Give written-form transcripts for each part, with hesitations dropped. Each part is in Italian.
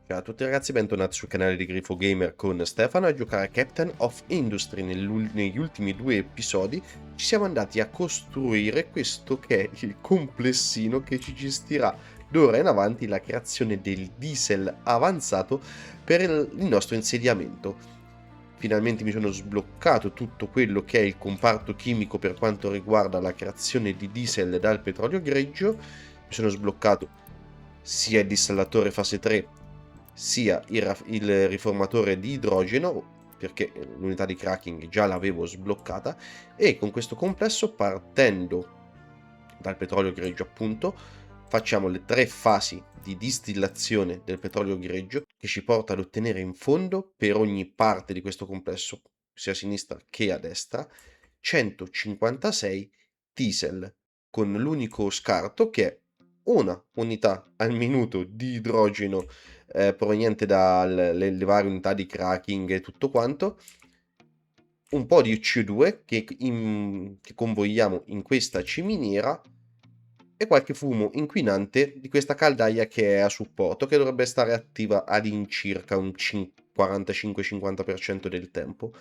Ciao a tutti ragazzi, bentornati sul canale di Grifo Gamer con Stefano a giocare a Captain of Industry. Negli ultimi due episodi ci siamo andati a costruire questo che è il complessino che ci gestirà d'ora in avanti la creazione del diesel avanzato per il nostro insediamento. Finalmente mi sono sbloccato tutto quello che è il comparto chimico per quanto riguarda la creazione di diesel dal petrolio greggio. Mi sono sbloccato sia il distallatore fase 3 sia il riformatore di idrogeno, perché l'unità di cracking già l'avevo sbloccata, e con questo complesso, partendo dal petrolio greggio appunto, facciamo le 3 fasi di distillazione del petrolio greggio che ci porta ad ottenere in fondo, per ogni parte di questo complesso, sia a sinistra che a destra, 156 diesel, con l'unico scarto che è una unità al minuto di idrogeno proveniente dalle varie unità di cracking e tutto quanto, un po' di CO2 che convogliamo in questa ciminiera e qualche fumo inquinante di questa caldaia che è a supporto, che dovrebbe stare attiva all'incirca un 45-50% del tempo.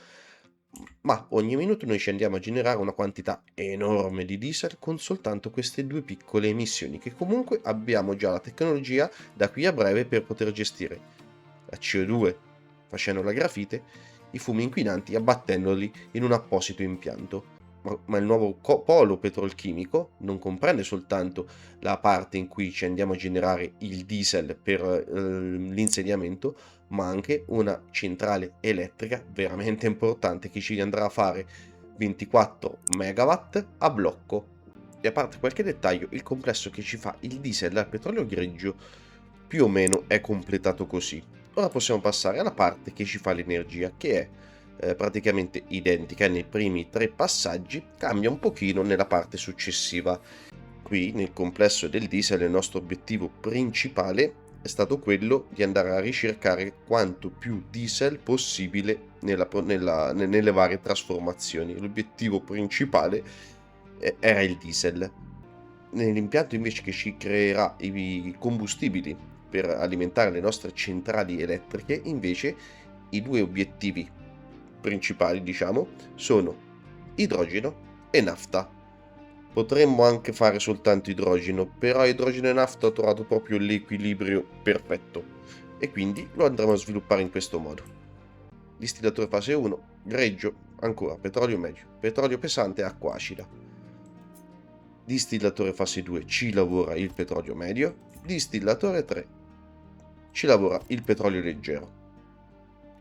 Ma ogni minuto noi ci andiamo a generare una quantità enorme di diesel con soltanto queste due piccole emissioni, che comunque abbiamo già la tecnologia da qui a breve per poter gestire la CO2 facendo la grafite, i fumi inquinanti abbattendoli in un apposito impianto. Ma il nuovo polo petrolchimico non comprende soltanto la parte in cui ci andiamo a generare il diesel per l'insediamento, ma anche una centrale elettrica veramente importante che ci andrà a fare 24 megawatt a blocco. E a parte qualche dettaglio, il complesso che ci fa il diesel al petrolio greggio più o meno è completato così. Ora possiamo passare alla parte che ci fa l'energia, che è praticamente identica nei primi 3 passaggi, cambia un pochino nella parte successiva. Qui nel complesso del diesel il nostro obiettivo principale è stato quello di andare a ricercare quanto più diesel possibile nelle varie trasformazioni. L'obiettivo principale era il diesel. Nell'impianto invece che ci creerà i combustibili per alimentare le nostre centrali elettriche, invece i due obiettivi principali, diciamo, sono idrogeno e nafta. Potremmo anche fare soltanto idrogeno, però idrogeno e nafta ho trovato proprio l'equilibrio perfetto e quindi lo andremo a sviluppare in questo modo. Distillatore fase 1, greggio, ancora petrolio medio, petrolio pesante e acqua acida. Distillatore fase 2 ci lavora il petrolio medio, distillatore 3 ci lavora il petrolio leggero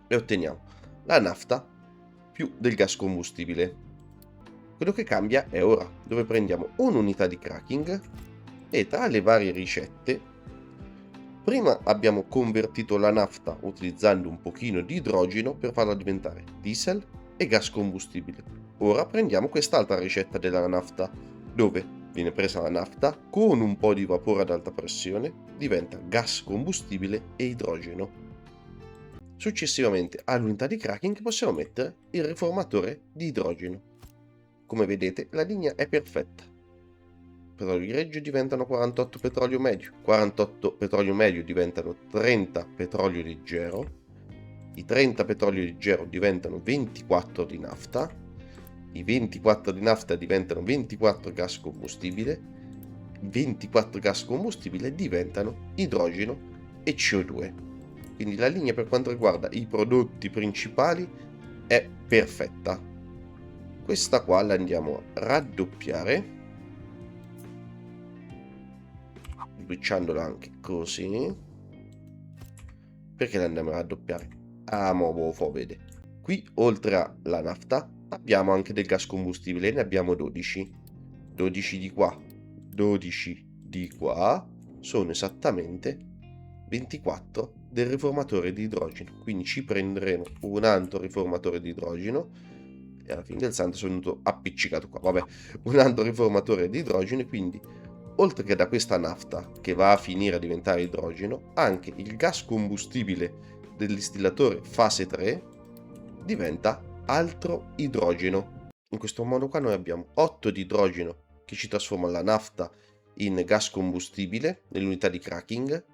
e otteniamo la nafta più del gas combustibile. Quello che cambia è ora, dove prendiamo un'unità di cracking e tra le varie ricette, prima abbiamo convertito la nafta utilizzando un pochino di idrogeno per farla diventare diesel e gas combustibile. Ora prendiamo quest'altra ricetta della nafta, dove viene presa la nafta con un po' di vapore ad alta pressione, diventa gas combustibile e idrogeno. Successivamente all'unità di cracking possiamo mettere il riformatore di idrogeno. Come vedete la linea è perfetta. Petrolio greggio diventano 48 petrolio medio, 48 petrolio medio diventano 30 petrolio leggero, i 30 petrolio leggero diventano 24 di nafta, i 24 di nafta diventano 24 gas combustibile, 24 gas combustibile diventano idrogeno e CO2. Quindi la linea per quanto riguarda i prodotti principali è perfetta. Questa qua la andiamo a raddoppiare, switchandola anche così. Perché la andiamo a raddoppiare? Ah, mo vede. Qui oltre alla nafta abbiamo anche del gas combustibile, ne abbiamo 12. 12 di qua, 12 di qua, sono esattamente 24 del riformatore di idrogeno. Quindi ci prenderemo un altro riformatore di idrogeno e alla fine del santo sono venuto appiccicato qua. Vabbè, un altro riformatore di idrogeno e quindi oltre che da questa nafta che va a finire a diventare idrogeno, anche il gas combustibile del distillatore fase 3 diventa altro idrogeno. In questo modo qua noi abbiamo 8 di idrogeno che ci trasforma la nafta in gas combustibile nell'unità di cracking,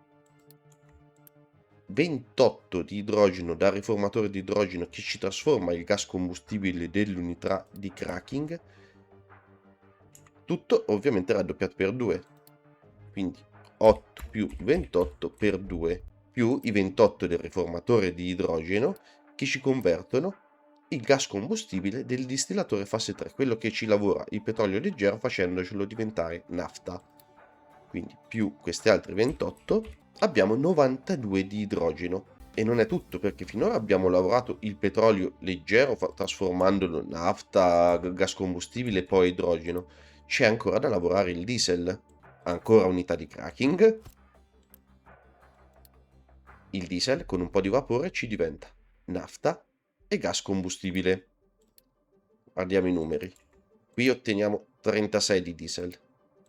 28 di idrogeno dal riformatore di idrogeno che ci trasforma il gas combustibile dell'unità di cracking, tutto ovviamente raddoppiato per 2, quindi 8 più 28 per 2, più i 28 del riformatore di idrogeno che ci convertono il gas combustibile del distillatore fase 3, quello che ci lavora il petrolio leggero facendocelo diventare nafta. Quindi più questi altri 28 abbiamo 92 di idrogeno. E non è tutto, perché finora abbiamo lavorato il petrolio leggero trasformandolo in nafta, gas combustibile e poi idrogeno. C'è ancora da lavorare il diesel, ancora unità di cracking. Il diesel con un po' di vapore ci diventa nafta e gas combustibile. Guardiamo i numeri. Qui otteniamo 36 di diesel.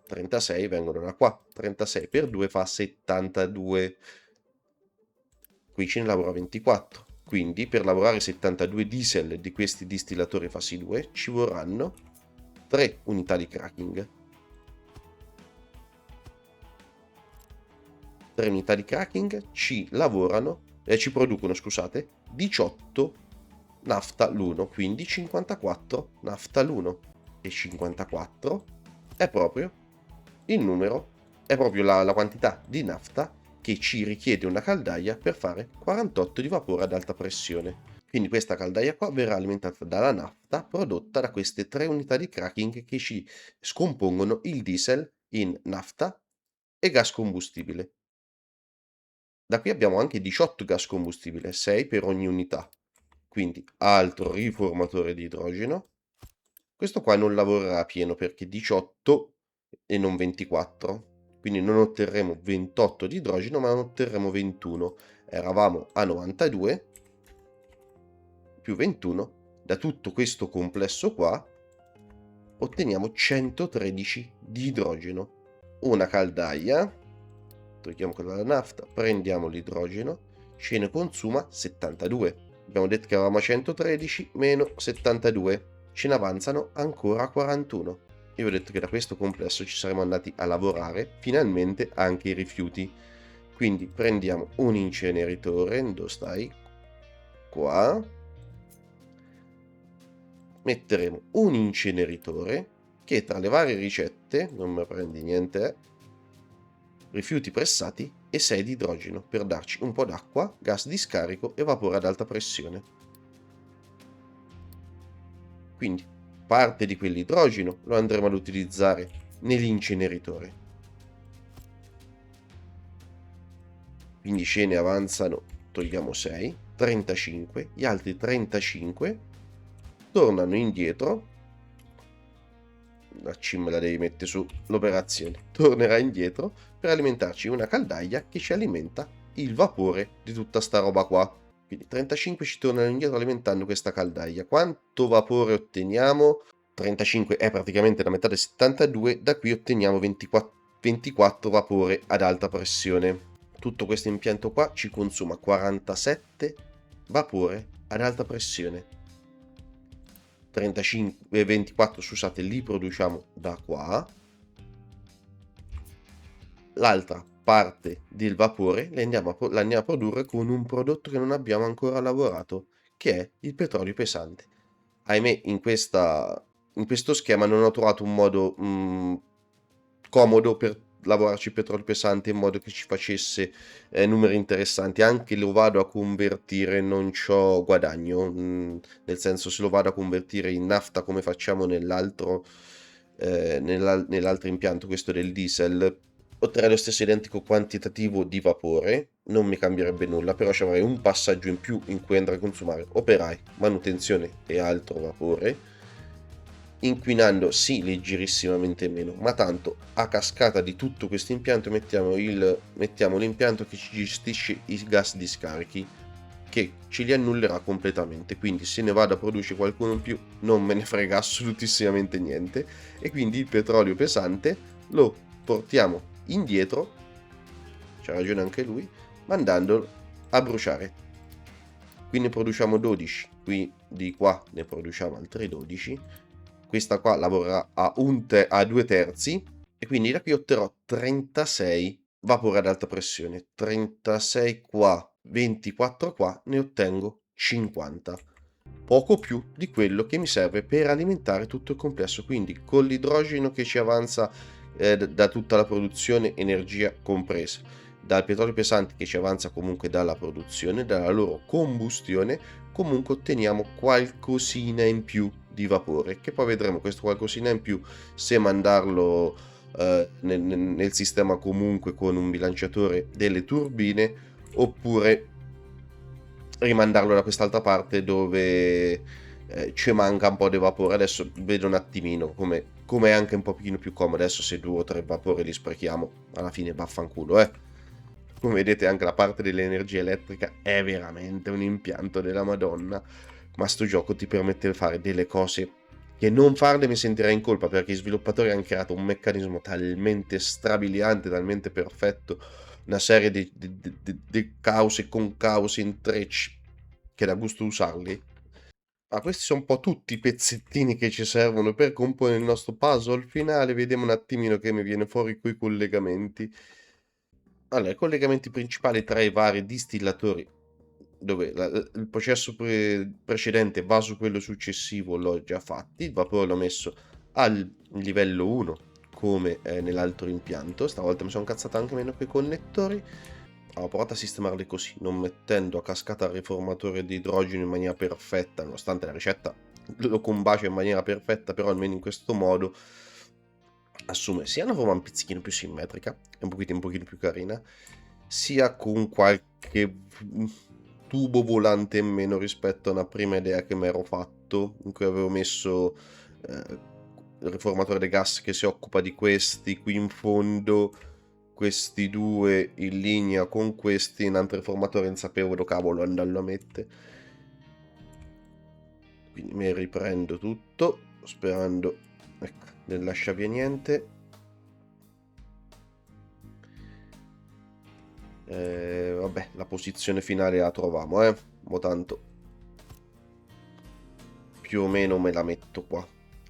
36 vengono da qua. 36 per 2 fa 72. Qui ce ne lavora 24. Quindi per lavorare 72 diesel di questi distillatori fase 2 ci vorranno 3 unità di cracking. 3 unità di cracking ci producono, scusate, 18 nafta l'1, quindi 54 nafta l'1. E 54 è proprio il numero, è proprio la quantità di nafta che ci richiede una caldaia per fare 48 di vapore ad alta pressione. Quindi questa caldaia qua verrà alimentata dalla nafta prodotta da queste 3 unità di cracking che ci scompongono il diesel in nafta e gas combustibile. Da qui abbiamo anche 18 gas combustibile, 6 per ogni unità. Quindi altro riformatore di idrogeno. Questo qua non lavorerà a pieno perché 18 e non 24. Quindi non otterremo 28 di idrogeno, ma otterremo 21. Eravamo a 92 più 21. Da tutto questo complesso qua otteniamo 113 di idrogeno. Una caldaia, togliamo quella della nafta, prendiamo l'idrogeno, ce ne consuma 72. Abbiamo detto che avevamo 113 meno 72, ce ne avanzano ancora 41. Io vi ho detto che da questo complesso ci saremmo andati a lavorare finalmente anche i rifiuti. Quindi prendiamo un inceneritore, dove stai? Qua. Metteremo un inceneritore che tra le varie ricette, non mi prendi niente, rifiuti pressati e 6 di idrogeno per darci un po' d'acqua, gas di scarico e vapore ad alta pressione. Quindi parte di quell'idrogeno lo andremo ad utilizzare nell'inceneritore. Quindi ce ne avanzano, togliamo 6, 35, gli altri 35 tornano indietro. La C me la devi mettere su l'operazione. Tornerà indietro per alimentarci una caldaia che ci alimenta il vapore di tutta sta roba qua. Quindi 35 ci tornano indietro alimentando questa caldaia. Quanto vapore otteniamo? 35 è praticamente la metà del 72, da qui otteniamo 24 vapore ad alta pressione. Tutto questo impianto qua ci consuma 47 vapore ad alta pressione. 35 24, scusate, li produciamo da qua. L'altra parte del vapore la andiamo a produrre con un prodotto che non abbiamo ancora lavorato, che è il petrolio pesante. Ahimè, in questo schema non ho trovato un modo comodo per lavorarci il petrolio pesante in modo che ci facesse numeri interessanti. Anche lo vado a convertire, non c'ho guadagno, nel senso, se lo vado a convertire in nafta come facciamo nell'altro impianto, questo del diesel, otterrei lo stesso identico quantitativo di vapore, non mi cambierebbe nulla, però ci avrei un passaggio in più in cui andrei a consumare operai, manutenzione e altro vapore, inquinando sì leggerissimamente meno, ma tanto a cascata di tutto questo impianto mettiamo l'impianto che ci gestisce i gas di scarichi, che ce li annullerà completamente. Quindi se ne vada a produrre qualcuno in più non me ne frega assolutissimamente niente, e quindi il petrolio pesante lo portiamo indietro, c'ha ragione anche lui, mandandolo a bruciare. Qui ne produciamo 12, qui di qua ne produciamo altri 12. Questa qua lavorerà a 2/3, e quindi da qui otterrò 36 vapore ad alta pressione. 36 qua 24 qua ne ottengo 50. Poco più di quello che mi serve per alimentare tutto il complesso, quindi con l'idrogeno che ci avanza da tutta la produzione, energia compresa, dal petrolio pesante che ci avanza comunque dalla produzione, dalla loro combustione, comunque otteniamo qualcosina in più di vapore, che poi vedremo questo qualcosina in più se mandarlo nel sistema comunque con un bilanciatore delle turbine, oppure rimandarlo da quest'altra parte dove ci manca un po' di vapore. Adesso vedo un attimino come è anche un pochino più comodo. Adesso se 2 o 3 vapori li sprechiamo, alla fine vaffanculo, eh. Come vedete anche la parte dell'energia elettrica è veramente un impianto della Madonna, ma sto gioco ti permette di fare delle cose che non farle mi sentirei in colpa, perché i sviluppatori hanno creato un meccanismo talmente strabiliante, talmente perfetto, una serie di cause con cause, intrecci, che dà gusto usarli. Ma questi sono un po' tutti i pezzettini che ci servono per comporre il nostro puzzle finale. Vediamo un attimino che mi viene fuori coi collegamenti. Allora, i collegamenti principali tra i vari distillatori, dove il processo precedente va su quello successivo, l'ho già fatti. Il vapore l'ho messo al livello 1 come nell'altro impianto. Stavolta mi sono incazzato anche meno con i connettori. Ho provato a sistemarli così, non mettendo a cascata il riformatore di idrogeno in maniera perfetta, nonostante la ricetta lo combacia in maniera perfetta, però almeno in questo modo assume sia una forma un pizzichino più simmetrica e un pochino più carina, sia con qualche tubo volante in meno rispetto a una prima idea che mi ero fatto, in cui avevo messo il riformatore dei gas che si occupa di questi qui in fondo, questi due in linea con questi, in altro riformatore insapevole cavolo andando a mettere. Quindi mi riprendo tutto sperando, ecco, non lascia via niente. Vabbè, la posizione finale la troviamo, mo tanto più o meno me la metto qua.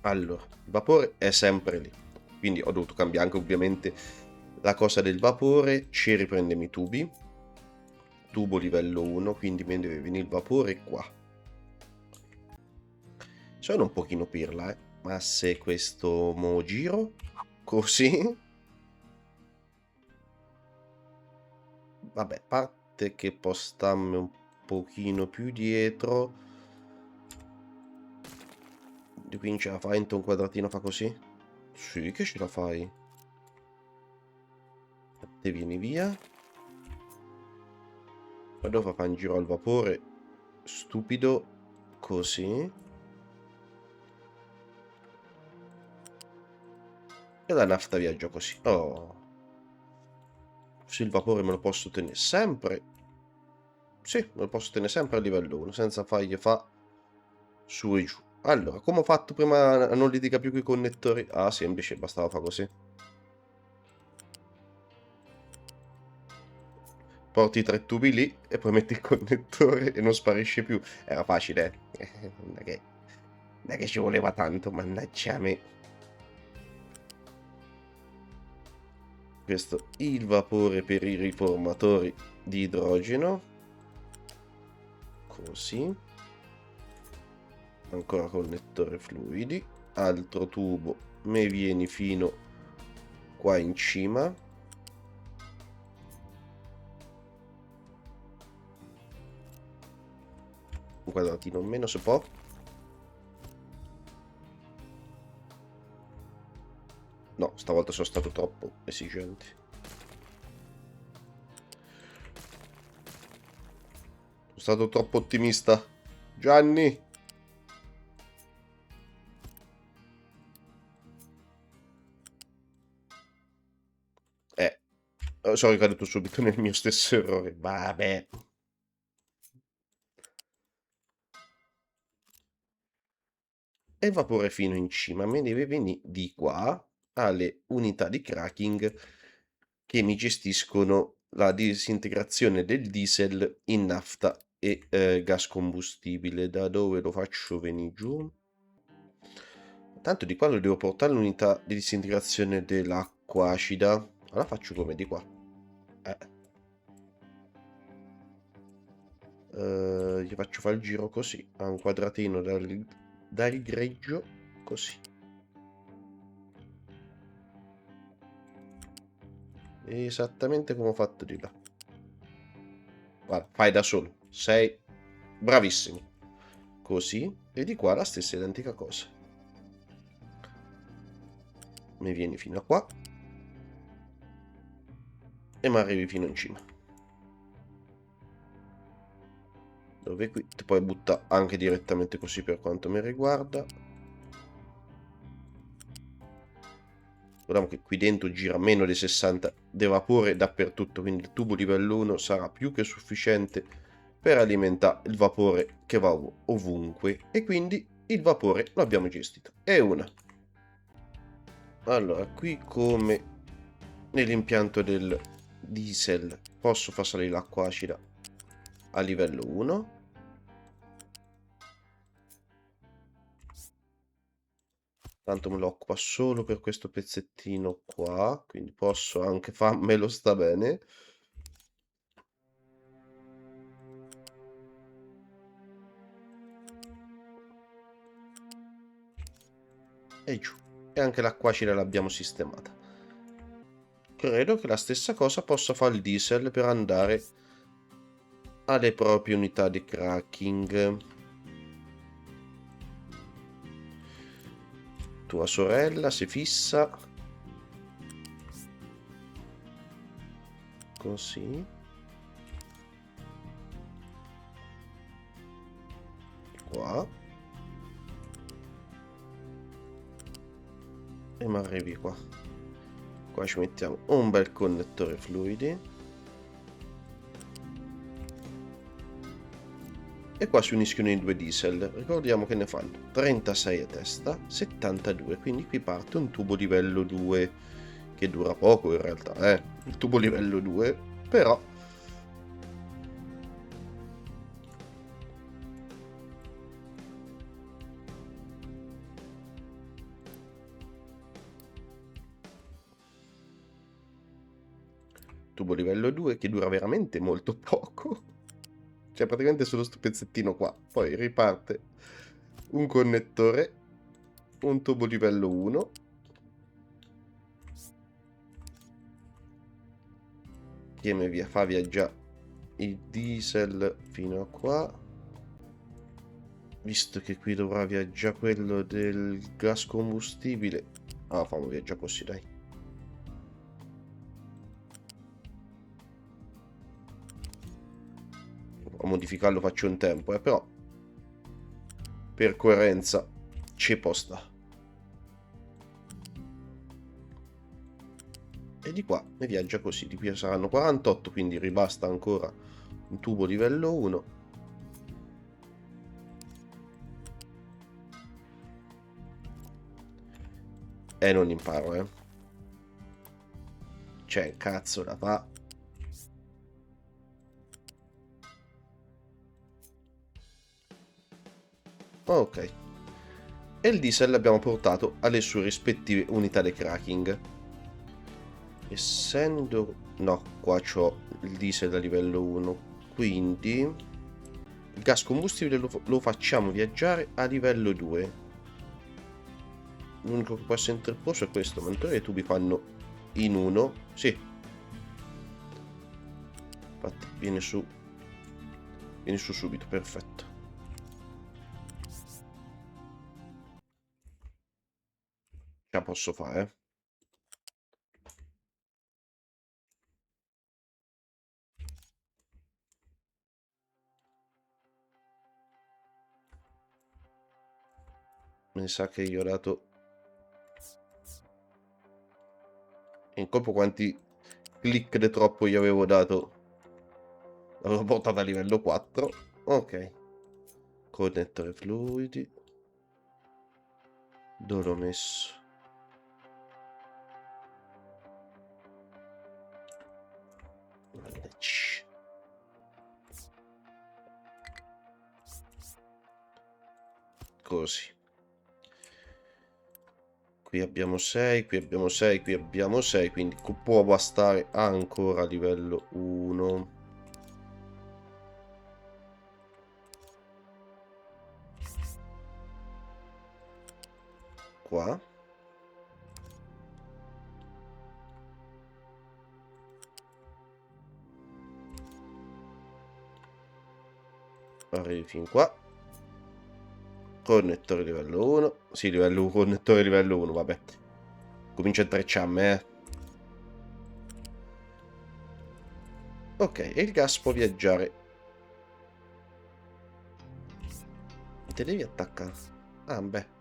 Allora, il vapore è sempre lì, quindi ho dovuto cambiare anche ovviamente la cosa del vapore. Ci riprendiamo i tubi, tubo livello 1, quindi mi deve venire il vapore qua. Sono un pochino pirla, ma se questo mo giro così, vabbè, parte che postarmi un pochino più dietro. Di qui ce la fai entro un quadratino, fa così? Sì che ce la fai. Te vieni via. Poi dopo fa un giro al vapore stupido così. E la nafta viaggia così. Oh. Sì, il vapore me lo posso tenere sempre. Sì, me lo posso tenere sempre a livello 1, senza fargli fa su e giù. Allora, come ho fatto prima a non litiga più con i connettori? Ah, semplice, bastava fare così. Porti i 3 tubi lì e poi metti il connettore e non sparisce più. Era facile, non è che ci voleva tanto, mannaggia me. Questo il vapore per i riformatori di idrogeno. Così. Ancora connettore fluidi. Altro tubo. Me vieni fino qua in cima. Un quadratino in meno se può. No, stavolta sono stato troppo esigente. Sono stato troppo ottimista. Gianni! Sono ricaduto subito nel mio stesso errore. Vabbè. E vapore fino in cima. Me deve venire di qua alle unità di cracking che mi gestiscono la disintegrazione del diesel in nafta e gas combustibile. Da dove lo faccio venire giù? Tanto di qua lo devo portare all'unità di disintegrazione dell'acqua acida. Allora faccio come di qua. Gli faccio fare il giro così, a un quadratino dal greggio, così. Esattamente come ho fatto di là. Guarda, fai da solo, sei bravissimo. Così, e di qua la stessa identica cosa. Mi vieni fino a qua e mi arrivi fino in cima. Dove qui ti puoi buttare anche direttamente così per quanto mi riguarda. Guardiamo che qui dentro gira meno di 60 di vapore dappertutto, quindi il tubo livello 1 sarà più che sufficiente per alimentare il vapore che va ovunque, e quindi il vapore lo abbiamo gestito. E una. Allora, qui come nell'impianto del diesel posso far salire l'acqua acida a livello 1. Tanto me lo occupa solo per questo pezzettino qua, quindi posso anche farmelo, sta bene. E giù. E anche l'acqua acida l'abbiamo sistemata. Credo che la stessa cosa possa fare il diesel per andare alle proprie unità di cracking. Tua sorella si fissa così. Qua. E mi arrivi qua. Qua ci mettiamo un bel connettore fluidi. E qua si uniscono i due diesel. Ricordiamo che ne fanno 36 a testa, 72. Quindi qui parte un tubo livello 2, che dura poco in realtà, il tubo livello 2, però tubo livello 2 che dura veramente molto poco. Cioè praticamente solo sto pezzettino qua. Poi riparte un connettore, un tubo livello 1, che mi fa viaggiare il diesel fino a qua. Visto che qui dovrà viaggiare quello del gas combustibile, fammi viaggiare così, dai. A modificarlo faccio un tempo, però per coerenza ci posta. E di qua mi viaggia così. Di qui saranno 48, quindi ribasta ancora un tubo livello 1. E non imparo, C'è cazzo da fa. Ok. E il diesel l'abbiamo portato alle sue rispettive unità di cracking. Essendo... no, qua c'ho il diesel a livello 1. Quindi il gas combustibile lo facciamo viaggiare a livello 2. L'unico che può essere interposto è questo, mentre i tubi fanno in 1. Sì. Infatti viene su subito, perfetto. Ce la posso fare, Mi sa che io ho dato in colpo quanti click di troppo gli avevo dato. L'avevo portato a livello 4. Ok. Connettore fluidi. Dove l'ho messo? Così. Qui abbiamo 6, qui abbiamo 6, qui abbiamo 6, quindi può bastare ancora a livello 1. qua. Arrivi fin qua. Connettore livello 1. Sì, livello 1, connettore livello 1, vabbè. Comincia a intrecciarmi, Ok, e il gas può viaggiare. Te devi attaccare. Ah, beh.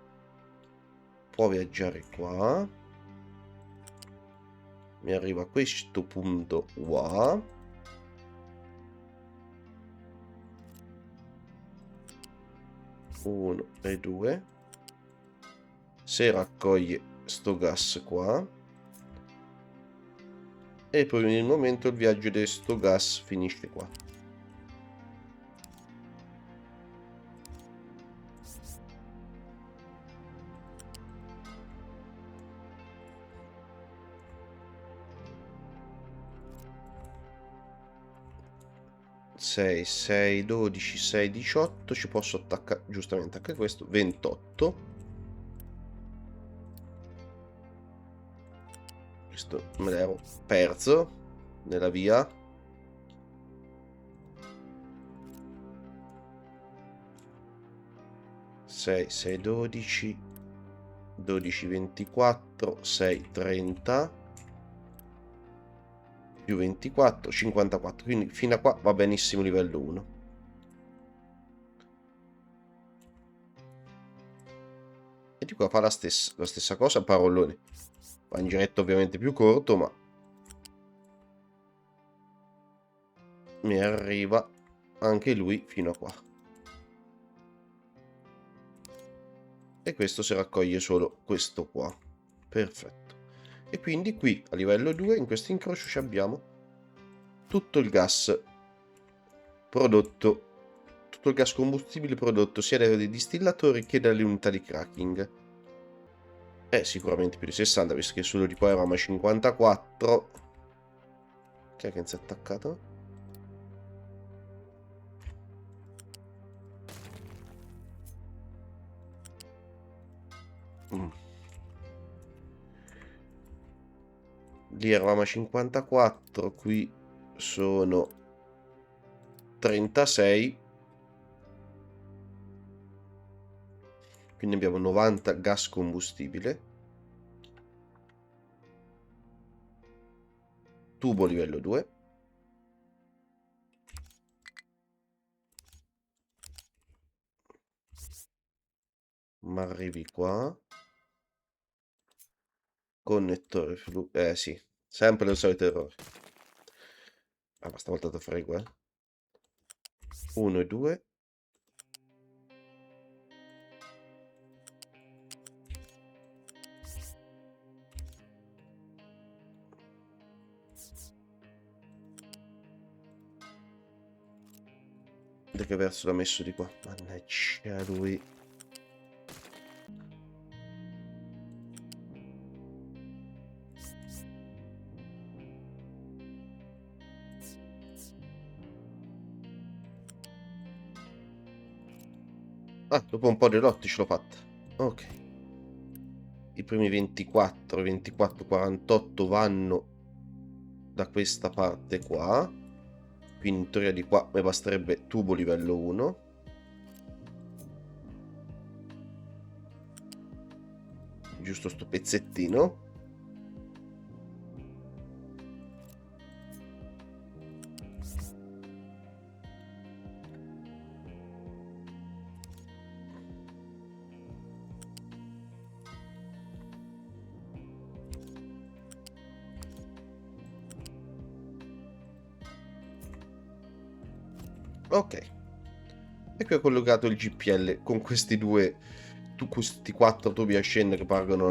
Può viaggiare qua. Mi arriva a questo punto qua. Uno e due. Se raccoglie sto gas qua. E poi nel momento il viaggio di sto gas finisce qua. Sei 12, 6 18. Ci posso attaccare giustamente anche questo. 28. Questo me l'ero perso nella via. Sei 12, 12 24, 6 30 più 24 54, quindi fino a qua va benissimo livello 1. E di qua fa la stessa cosa, parolone. Va in giretto ovviamente più corto, ma mi arriva anche lui fino a qua. E questo si raccoglie solo questo qua. Perfetto. E quindi qui a livello 2 in questo incrocio abbiamo tutto il gas prodotto, tutto il gas combustibile prodotto sia dai distillatori che dalle unità di cracking. Sicuramente più di 60, visto che solo di qua eravamo a 54. Chi è che si è attaccato? Lì eravamo a 54, qui sono 36. Quindi abbiamo 90 gas combustibile. Tubo livello 2. Ma arrivi qua. Connettore sì, sempre il solito errore. Ah, ma stavolta ti frego, 1 e 2. Da che verso l'ha messo di qua? Mannaggia lui. Ah, dopo un po' di lotti ce l'ho fatta. Ok. I primi 24, 24, 48 vanno da questa parte qua. Quindi in teoria di qua mi basterebbe tubo livello 1. Giusto sto pezzettino. Ok. E qui ho collegato il GPL con questi due, questi 4 tubi a scendere che pargono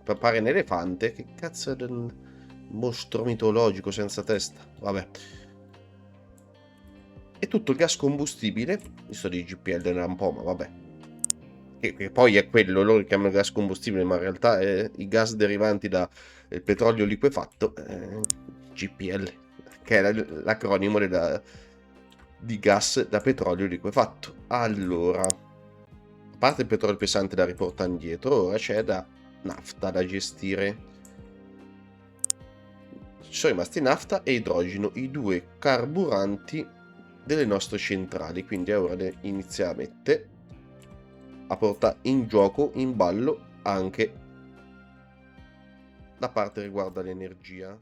pare un elefante. Che cazzo è del mostro mitologico senza testa? Vabbè. E tutto il gas combustibile, visto di GPL era un po', ma vabbè. Che poi è quello, loro chiamano gas combustibile, ma in realtà è i gas derivanti dal petrolio liquefatto, GPL, che è l'acronimo di gas da petrolio liquefatto. Allora, parte il petrolio pesante da riportare indietro, ora c'è da nafta da gestire. Ci sono rimasti nafta e idrogeno, i due carburanti delle nostre centrali, quindi è ora di iniziare a portare in gioco, in ballo, anche la parte riguarda l'energia.